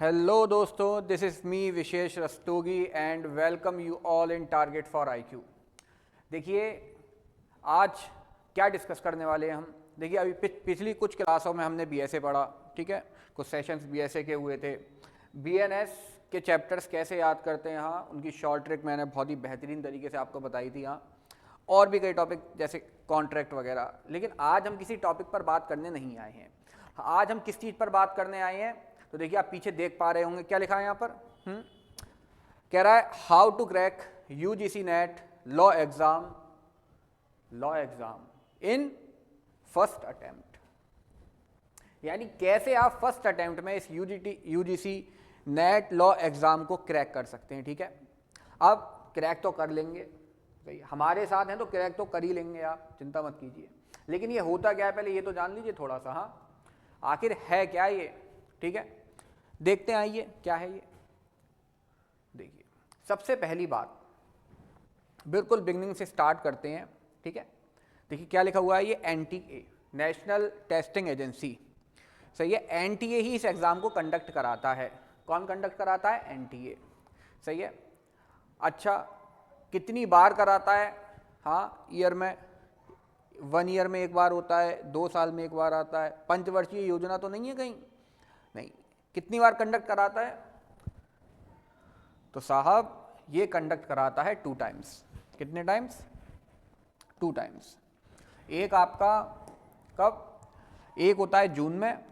Hello दोस्तों, this is me Vishesh Rastogi and welcome you all in target for IQ. देखिए आज क्या डिस्कस करने वाले हैं हम। देखिए अभी पिछली कुछ क्लासों में हमने बीएसए पढ़ा, ठीक है, कुछ सेशंस बीएसए के हुए थे। बीएनएस के चैप्टर्स कैसे याद करते हैं, हाँ उनकी शॉर्ट ट्रिक मैंने बहुत ही बेहतरीन तरीके से आपको बताई थी। हाँ और भी कई टॉपिक जैसे कॉन्ट्रैक्ट वगैरह। लेकिन आज हम किसी टॉपिक पर बात करने नहीं आए हैं। आज हम किस चीज़ पर बात करने आए हैं, तो देखिए आप पीछे देख पा रहे होंगे क्या लिखा है यहाँ पर। कह रहा है how to crack UGC NET law exam in first attempt. यानी कैसे आप फर्स्ट अटेम्प्ट में इस यूजीसी नेट लॉ एग्जाम को क्रैक कर सकते हैं। ठीक है, अब क्रैक तो कर लेंगे, भाई हमारे साथ हैं तो क्रैक तो कर ही लेंगे, आप चिंता मत कीजिए। लेकिन ये होता क्या है पहले ये तो जान लीजिए थोड़ा सा। हाँ आखिर है क्या ये, ठीक है, देखते हैं आइए क्या है ये। देखिए सबसे पहली बात बिल्कुल बिगनिंग से स्टार्ट करते हैं, ठीक है। देखिए क्या लिखा हुआ है, ये एनटीए नेशनल टेस्टिंग एजेंसी, सही है। एनटीए ही इस एग्जाम को कंडक्ट कराता है। कौन कंडक्ट कराता है? एनटीए, सही है। अच्छा कितनी बार कराता है? हाँ ईयर में 1 ईयर में एक बार होता है, 2 साल में एक बार आता है। पंचवर्षीय योजना तो नहीं है कहीं, नहीं। कितनी बार कंडक्ट कराता है? तो साहब ये कंडक्ट कराता है 2 टाइम्स। कितने टाइम्स? 2 टाइम्स। एक आपका कब? एक होता है जून में,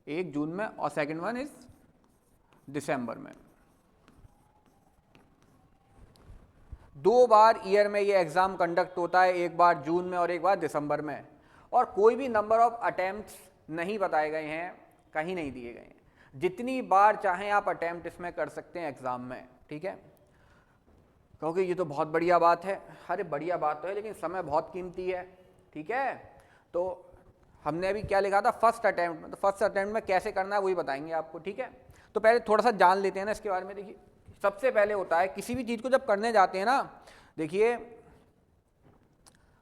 1 जून में, और सेकंड वन इज दिसंबर में। 2 बार ईयर में ये एग्जाम कंडक्ट होता है, एक बार जून में और एक बार दिसंबर में। और कोई भी नंबर ऑफ अटेम्प्ट्स नहीं बताए गए हैं, कहीं नहीं दिए गए हैं। जितनी बार चाहें आप अटेम्प्ट इसमें कर सकते हैं एग्जाम में, ठीक है। क्योंकि ये तो बहुत बढ़िया बात है। अरे बढ़िया बात तो है लेकिन समय बहुत कीमती है, ठीक है। तो हमने अभी क्या लिखा था, फर्स्ट अटेम्प्ट में। तो फर्स्ट अटेम्प्ट में कैसे करना है वही बताएंगे आपको, ठीक है। तो पहले थोड़ा सा जान लेते हैं ना इसके बारे में। देखिए सबसे पहले होता है किसी भी चीज़ को जब करने जाते हैं ना, देखिए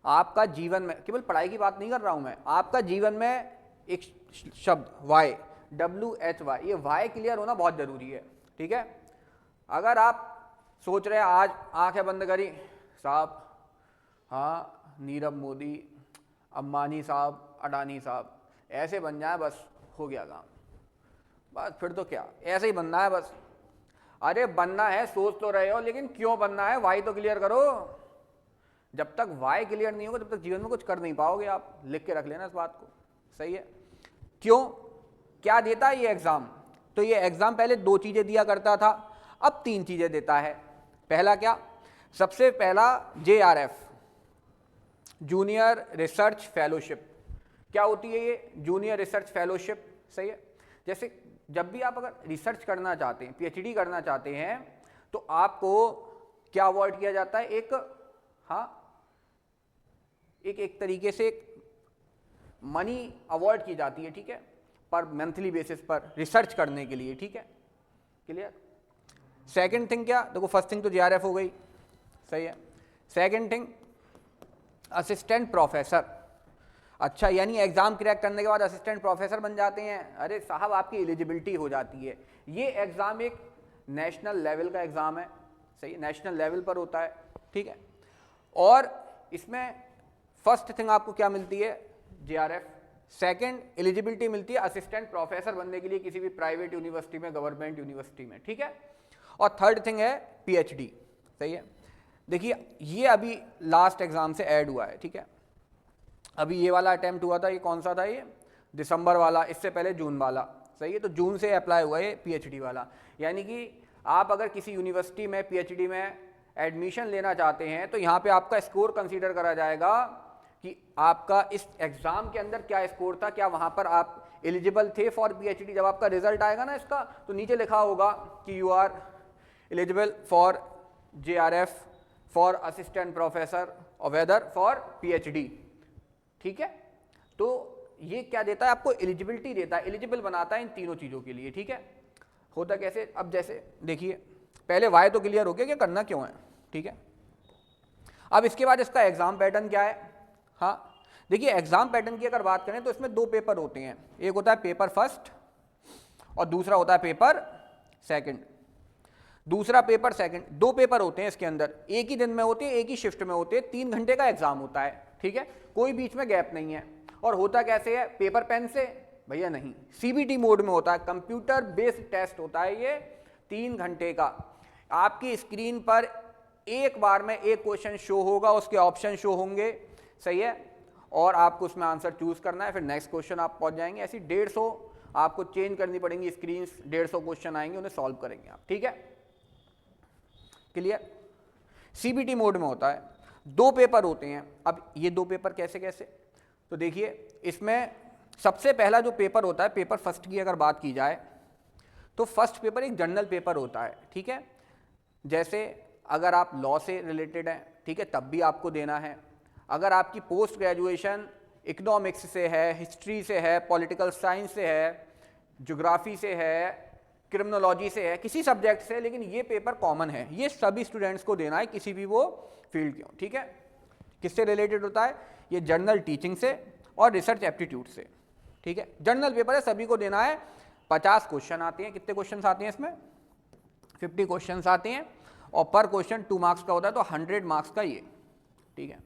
आपका जीवन में, केवल पढ़ाई की बात नहीं कर रहा हूं मैं, आपका जीवन में एक शब्द वाई, WHY, ये वाई क्लियर होना बहुत जरूरी है, ठीक है। अगर आप सोच रहे हैं आज आंखें बंद करी साहब, हाँ नीरव मोदी, अंबानी साहब, अडानी साहब ऐसे बन जाए बस हो गया काम, बस फिर तो क्या ऐसे ही बनना है बस। अरे बनना है, सोच तो रहे हो, लेकिन क्यों बनना है वाई तो क्लियर करो। जब तक वाई क्लियर नहीं होगा तब तक जीवन में कुछ कर नहीं पाओगे आप। लिख के रख लेना इस बात को, सही है। क्यों, क्या देता है ये एग्जाम? तो ये एग्जाम पहले 2 चीजें दिया करता था, अब 3 चीजें देता है। पहला क्या? सबसे पहला JRF, जूनियर रिसर्च फेलोशिप। क्या होती है ये जूनियर रिसर्च फेलोशिप? सही है। जैसे जब भी आप अगर रिसर्च करना चाहते हैं, PhD करना चाहते हैं, तो आपको क्या अवॉर्ड किया जाता है? एक, हाँ एक तरीके से एक मनी अवॉर्ड की जाती है, ठीक है, पर मंथली बेसिस पर रिसर्च करने के लिए, ठीक है, क्लियर। सेकंड थिंग क्या? देखो फर्स्ट थिंग तो JRF हो गई, सही है। Second thing assistant professor. अच्छा यानी एग्जाम क्रैक करने के बाद असिस्टेंट प्रोफेसर बन जाते हैं। अरे साहब आपकी एलिजिबिलिटी हो जाती है। ये एग्जाम एक नेशनल लेवल का एग्जाम है, सही, नेशनल लेवल पर होता है, ठीक है। और इसमें फर्स्ट थिंग आपको क्या मिलती है? JRF। सेकंड एलिजिबिलिटी मिलती है असिस्टेंट प्रोफेसर बनने के लिए किसी भी प्राइवेट यूनिवर्सिटी में, गवर्नमेंट यूनिवर्सिटी में, ठीक है। और थर्ड थिंग है PhD, सही है। देखिए ये अभी लास्ट एग्जाम से ऐड हुआ है, ठीक है। अभी ये वाला अटेम्प्ट हुआ था, ये कौन सा था? ये दिसंबर वाला, इससे पहले जून वाला, सही है। तो जून से अप्लाई हुआ है PhD वाला। यानी कि आप अगर किसी यूनिवर्सिटी में PhD में एडमिशन लेना चाहते हैं तो यहाँ पे आपका स्कोर कंसीडर करा जाएगा कि आपका इस एग्जाम के अंदर क्या स्कोर था, क्या वहाँ पर आप एलिजिबल थे फॉर PhD। जब आपका रिजल्ट आएगा ना इसका, तो नीचे लिखा होगा कि you are eligible for JRF, for assistant professor और वेदर फॉर PhD, ठीक है। तो ये क्या देता है आपको? एलिजिबिलिटी देता है, एलिजिबल बनाता है इन तीनों चीज़ों के लिए, ठीक है। होता कैसे? अब जैसे देखिए पहले वाई तो क्लियर हो गया कि करना क्यों है, ठीक है। अब इसके बाद इसका एग्जाम पैटर्न क्या है? हाँ देखिए एग्जाम पैटर्न की अगर बात करें तो इसमें दो पेपर होते हैं, एक होता है पेपर फर्स्ट और दूसरा होता है पेपर सेकंड। दूसरा पेपर सेकंड, दो पेपर होते हैं इसके अंदर, एक ही दिन में होते हैं, एक ही शिफ्ट में होते हैं, 3 घंटे का एग्जाम होता है, ठीक है, कोई बीच में गैप नहीं है। और होता कैसे है, पेपर पेन से भैया नहीं, सीबीटी मोड में होता है, कंप्यूटर बेस्ड टेस्ट होता है ये 3 घंटे का। आपकी स्क्रीन पर एक बार में एक क्वेश्चन शो होगा, उसके ऑप्शन शो होंगे, सही है, और आपको उसमें आंसर चूज करना है, फिर नेक्स्ट क्वेश्चन आप पहुंच जाएंगे। ऐसी 150 आपको चेंज करनी पड़ेंगी स्क्रीन, 150 क्वेश्चन आएंगे, उन्हें सॉल्व करेंगे आप, ठीक है, क्लियर। सीबीटी मोड में होता है, 2 पेपर होते हैं। अब ये 2 पेपर कैसे कैसे, तो देखिए इसमें सबसे पहला जो पेपर होता है, पेपर फर्स्ट की अगर बात की जाए तो फर्स्ट पेपर एक जनरल पेपर होता है, ठीक है। जैसे अगर आप लॉ से रिलेटेड हैं, ठीक है, तब भी आपको देना है। अगर आपकी पोस्ट ग्रेजुएशन इकोनॉमिक्स से है, हिस्ट्री से है, पॉलिटिकल साइंस से है, ज्योग्राफी से है, क्रिमिनोलॉजी से है, किसी सब्जेक्ट से, लेकिन ये पेपर कॉमन है, ये सभी स्टूडेंट्स को देना है, किसी भी वो फील्ड के हो, ठीक है। किससे रिलेटेड होता है, ये जनरल टीचिंग से और रिसर्च एप्टीट्यूड से, ठीक है। जनरल पेपर है, सभी को देना है। 50 क्वेश्चन आते हैं, कितने क्वेश्चन आते हैं इसमें, 50 क्वेश्चन आते हैं, और पर क्वेश्चन 2 मार्क्स का होता है, तो 100 मार्क्स का ये, ठीक है,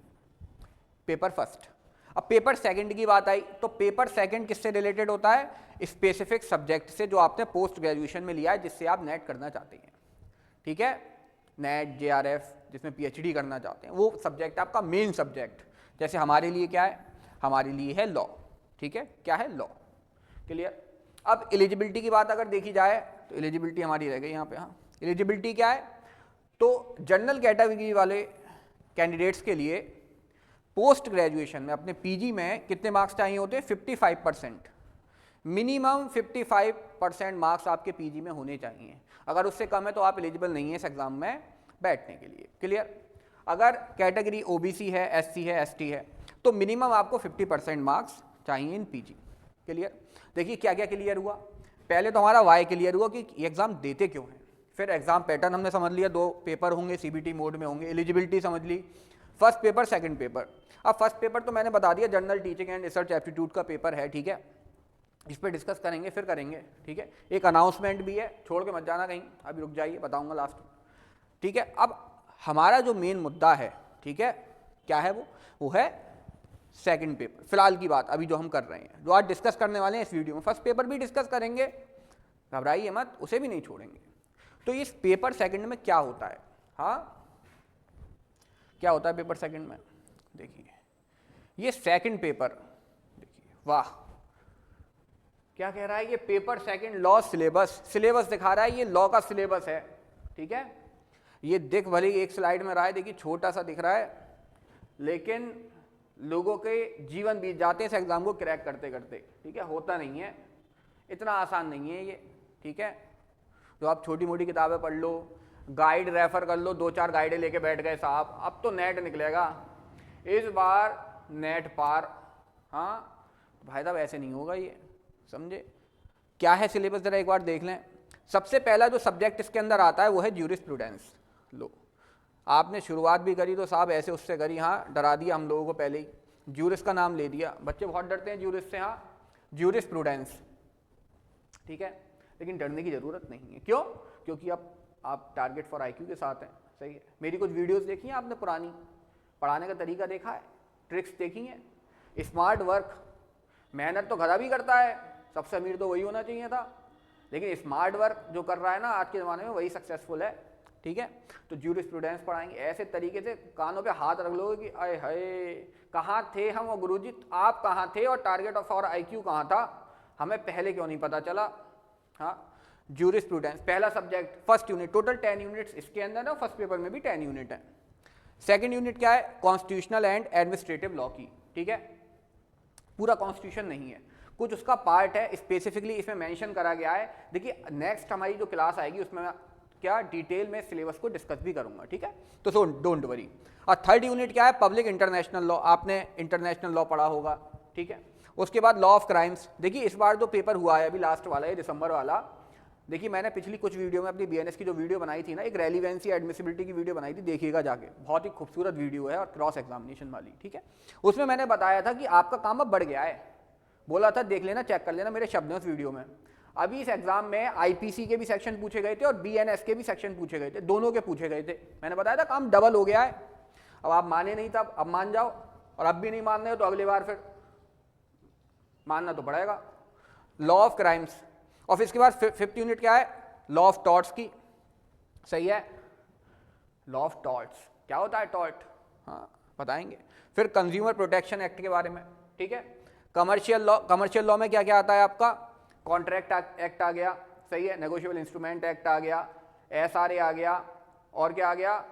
पेपर फर्स्ट। अब पेपर सेकंड की बात आई, तो पेपर सेकंड किससे रिलेटेड होता है, स्पेसिफिक सब्जेक्ट से जो आपने पोस्ट ग्रेजुएशन में लिया है, जिससे आप नेट करना चाहते हैं, ठीक है, नेट, जेआरएफ, जिसमें पीएचडी करना चाहते हैं, वो सब्जेक्ट आपका मेन सब्जेक्ट। जैसे हमारे लिए क्या है, हमारे लिए है लॉ, ठीक है, क्या है, लॉ, क्लियर। अब एलिजिबिलिटी की बात अगर देखी जाए तो एलिजिबिलिटी हमारी रह गई यहाँ पे, हाँ, एलिजिबिलिटी क्या है, तो जनरल कैटेगरी वाले कैंडिडेट्स के लिए पोस्ट ग्रेजुएशन में अपने पीजी में कितने मार्क्स चाहिए होते हैं, 55%, मिनिमम 55% मार्क्स आपके पीजी में होने चाहिए। अगर उससे कम है तो आप एलिजिबल नहीं है इस एग्जाम में बैठने के लिए, क्लियर। अगर कैटेगरी ओबीसी है, एससी है, एसटी है, तो मिनिमम आपको 50% मार्क्स चाहिए इन पीजी, क्लियर। देखिए क्या क्या क्लियर हुआ, पहले तो हमारा वाई क्लियर हुआ कि ये एग्जाम देते क्यों हैं, फिर एग्जाम पैटर्न हमने समझ लिया, 2 पेपर होंगे, सीबीटी मोड में होंगे, एलिजिबिलिटी समझ ली, फर्स्ट पेपर सेकंड पेपर। अब फर्स्ट पेपर तो मैंने बता दिया, general teaching and research aptitude का पेपर है, ठीक है, इस पर डिस्कस करेंगे, फिर करेंगे, ठीक है। एक अनाउंसमेंट भी है, छोड़ के मत जाना कहीं, अभी रुक जाइए, बताऊंगा लास्ट में, ठीक है। अब हमारा जो मेन मुद्दा है, ठीक है, क्या है वो है सेकंड पेपर, फिलहाल की बात अभी जो हम कर रहे हैं, जो आज डिस्कस करने वाले हैं इस वीडियो में। फर्स्ट पेपर भी डिस्कस करेंगे, घबराइए मत, उसे भी नहीं छोड़ेंगे। तो इस पेपर सेकंड में क्या होता है, हाँ, क्या होता है पेपर सेकंड में, देखिए ये सेकंड पेपर, देखिए वाह क्या कह रहा है ये, पेपर सेकंड लॉ सिलेबस दिखा रहा है, ये लॉ का सिलेबस है, ठीक है। ये दिख भले एक स्लाइड में रहा है, देखिए छोटा सा दिख रहा है, लेकिन लोगों के जीवन बीत जाते हैं इस एग्जाम को क्रैक करते करते, ठीक है, होता नहीं है, इतना आसान नहीं है ये, ठीक है। तो आप छोटी मोटी किताबें पढ़ लो, गाइड रेफर कर लो, 2-4 गाइडें लेके बैठ गए साहब, अब तो नेट निकलेगा इस बार, नेट पार, हाँ भाई साहब ऐसे नहीं होगा ये, समझे। क्या है सिलेबस जरा एक बार देख लें। सबसे पहला जो सब्जेक्ट इसके अंदर आता है वो है ज्यूरिस्प्रूडेंस। लो आपने शुरुआत भी करी तो साहब ऐसे उससे करी, हाँ डरा दिया हम लोगों को पहले ही, ज्यूरिस का नाम ले दिया, बच्चे बहुत डरते हैं ज्यूरिस से, हाँ ज्यूरिस्प्रूडेंस, ठीक है, लेकिन डरने की जरूरत नहीं है, क्यों, क्योंकि अब आप टारगेट फॉर आईक्यू के साथ हैं, सही है। मेरी कुछ वीडियोस देखी हैं आपने, पुरानी, पढ़ाने का तरीका देखा है, ट्रिक्स देखी हैं, स्मार्ट वर्क, मेहनत तो गधा भी करता है, सबसे अमीर तो वही होना चाहिए था, लेकिन स्मार्ट वर्क जो कर रहा है ना आज के ज़माने में वही सक्सेसफुल है, ठीक है। तो ज्यूरिस्प्रूडेंस पढ़ाएंगे ऐसे तरीके से, कानों पे हाथ रख लोगे कि अरे हाय कहाँ थे हम, और गुरुजी आप कहाँ थे, और टारगेट ऑफ आवर आईक्यू कहाँ था, हमें पहले क्यों नहीं पता चला। हाँ ज्यूरिस्प्रूडेंस पहला subject, first unit, total 10 units इसके अंदर ना, फर्स्ट पेपर में भी 10 यूनिट है। सेकंड यूनिट क्या है, कॉन्स्टिट्यूशनल एंड एडमिनिस्ट्रेटिव लॉ की, ठीक है, पूरा कॉन्स्टिट्यूशन नहीं है, कुछ उसका पार्ट है, स्पेसिफिकली इसमें मेंशन करा गया है। देखिए नेक्स्ट हमारी जो क्लास आएगी उसमें क्या डिटेल में सिलेबस को डिस्कस भी करूंगा, ठीक है, तो सो डोंट वरी। और थर्ड यूनिट क्या है, पब्लिक इंटरनेशनल लॉ, आपने इंटरनेशनल लॉ पढ़ा होगा, ठीक है। उसके बाद लॉ ऑफ क्राइम्स, देखिए इस बार जो पेपर हुआ है अभी लास्ट वाला है दिसंबर वाला, देखिए मैंने पिछली कुछ वीडियो में अपनी बीएनएस की जो वीडियो बनाई थी ना, एक रेलिवेंसी एडमिसिबिलिटी की वीडियो बनाई थी, देखिएगा जाके, बहुत ही खूबसूरत वीडियो है और क्रॉस एग्जामिनेशन वाली, ठीक है। उसमें मैंने बताया था कि आपका काम अब बढ़ गया है, बोला था देख लेना, चेक कर लेना मेरे शब्द हैं उस वीडियो में। अभी इस एग्जाम में आईपीसी के भी सेक्शन पूछे गए थे और बीएनएस के भी सेक्शन पूछे गए थे, दोनों के पूछे गए थे। मैंने बताया था काम डबल हो गया है। अब आप माने नहीं था, अब मान जाओ, और अब भी नहीं मान रहे हो तो अगली बार फिर मानना तो पड़ेगा। लॉ ऑफ क्राइम्स, और फिर इसके बाद 5th यूनिट क्या है, लॉ ऑफ टॉर्ट्स की, सही है। लॉ ऑफ टॉर्ट्स क्या होता है, टॉर्ट, हाँ बताएंगे। फिर कंज्यूमर प्रोटेक्शन एक्ट के बारे में, ठीक है। कमर्शियल लॉ में क्या क्या आता है आपका, कॉन्ट्रैक्ट एक्ट आ गया, सही है, नेगोशिएबल इंस्ट्रूमेंट एक्ट आ गया, एसआरए आ गया, और क्या आ गया,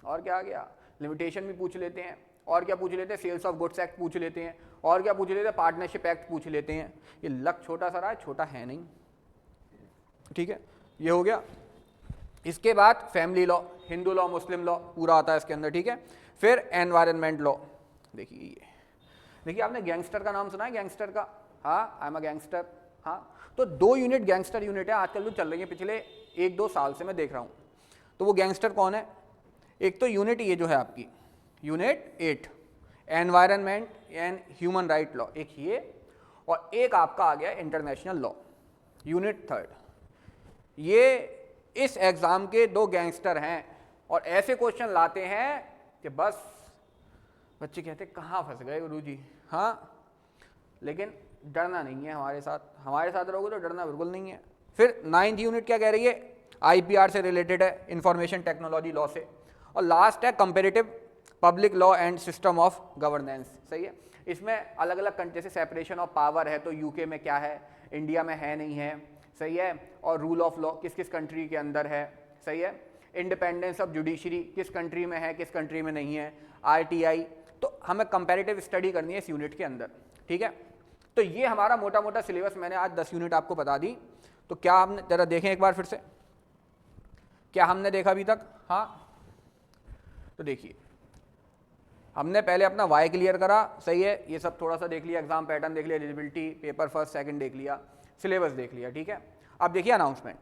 और क्या आ गया, लिमिटेशन भी पूछ लेते हैं, और क्या पूछ लेते हैं, सेल्स ऑफ गुड्स एक्ट पूछ लेते हैं, और क्या पूछ लेते हैं, पार्टनरशिप एक्ट पूछ लेते हैं। ये लक छोटा सा रहा है, छोटा है नहीं, ठीक है, ये हो गया। इसके बाद फैमिली लॉ, हिंदू लॉ, मुस्लिम लॉ पूरा आता है इसके अंदर, ठीक है। फिर एनवायरनमेंट लॉ, देखिए आपने गैंगस्टर का नाम सुना है, गैंगस्टर का, हाँ आई एम अ गैंगस्टर, हाँ। तो 2 यूनिट गैंगस्टर यूनिट है आजकल जो चल रही है, पिछले 1-2 साल से मैं देख रहा हूँ। तो वो गैंगस्टर कौन है, एक तो यूनिट ये जो है आपकी unit 8 environment and human right law, एक ये, और एक आपका आ गया इंटरनेशनल लॉ, यूनिट 3। ये इस एग्जाम के 2 गैंगस्टर हैं, और ऐसे क्वेश्चन लाते हैं कि बस बच्चे कहते कहाँ फंस गए गुरुजी, हाँ। लेकिन डरना नहीं है हमारे साथ रहोगे तो डरना बिल्कुल नहीं है। फिर 9th यूनिट क्या कह रही है, आईपीआर से रिलेटेड है, इंफॉर्मेशन टेक्नोलॉजी लॉ से। और लास्ट है comparative public law and system of governance, सही है। इसमें अलग अलग कंट्री से सेपरेशन ऑफ पावर है, तो यूके में क्या है, इंडिया में है नहीं है, सही है। और रूल ऑफ लॉ किस किस कंट्री के अंदर है, सही है। इंडिपेंडेंस ऑफ जुडिशरी किस कंट्री में है, किस कंट्री में नहीं है, आरटीआई। तो हमें कंपैरेटिव स्टडी करनी है इस यूनिट के अंदर, ठीक है। तो ये हमारा मोटा मोटा सिलेबस, मैंने आज 10 यूनिट आपको बता दी। तो क्या हमने, जरा देखें एक बार फिर से, क्या हमने देखा अभी तक, हाँ। तो देखिए हमने पहले अपना वाई क्लियर करा, सही है, ये सब थोड़ा सा देख लिया, एग्जाम पैटर्न देख लिया, एलिजिबिलिटी, पेपर फर्स्ट सेकंड देख लिया, सिलेबस देख लिया, ठीक है। अब देखिए अनाउंसमेंट,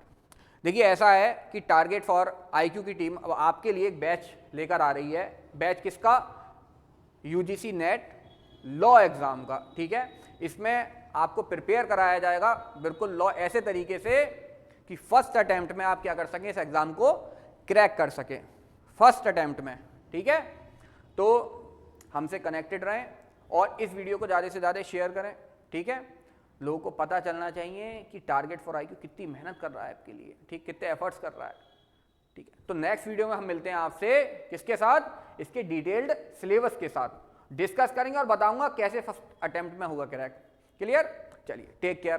देखिए ऐसा है कि टारगेट फॉर आईक्यू की टीम अब आपके लिए एक बैच लेकर आ रही है। बैच किसका, यूजीसी नेट लॉ एग्जाम का, ठीक है। इसमें आपको प्रिपेयर कराया जाएगा बिल्कुल लॉ ऐसे तरीके से कि फर्स्ट अटेम्प्ट में आप क्या कर सकें, इस एग्जाम को क्रैक कर सकें फर्स्ट अटेम्प्ट में, ठीक है। तो हमसे कनेक्टेड रहें और इस वीडियो को ज़्यादा से ज़्यादा शेयर करें, ठीक है। लोगों को पता चलना चाहिए कि टारगेट फॉर आईक्यू कितनी मेहनत कर रहा है आपके लिए, ठीक, कितने एफर्ट्स कर रहा है, ठीक है। तो नेक्स्ट वीडियो में हम मिलते हैं आपसे किसके साथ, इसके डिटेल्ड सिलेबस के साथ डिस्कस करेंगे और बताऊंगा कैसे फर्स्ट अटेम्प्ट में होगा क्रैक। क्लियर, चलिए टेक केयर।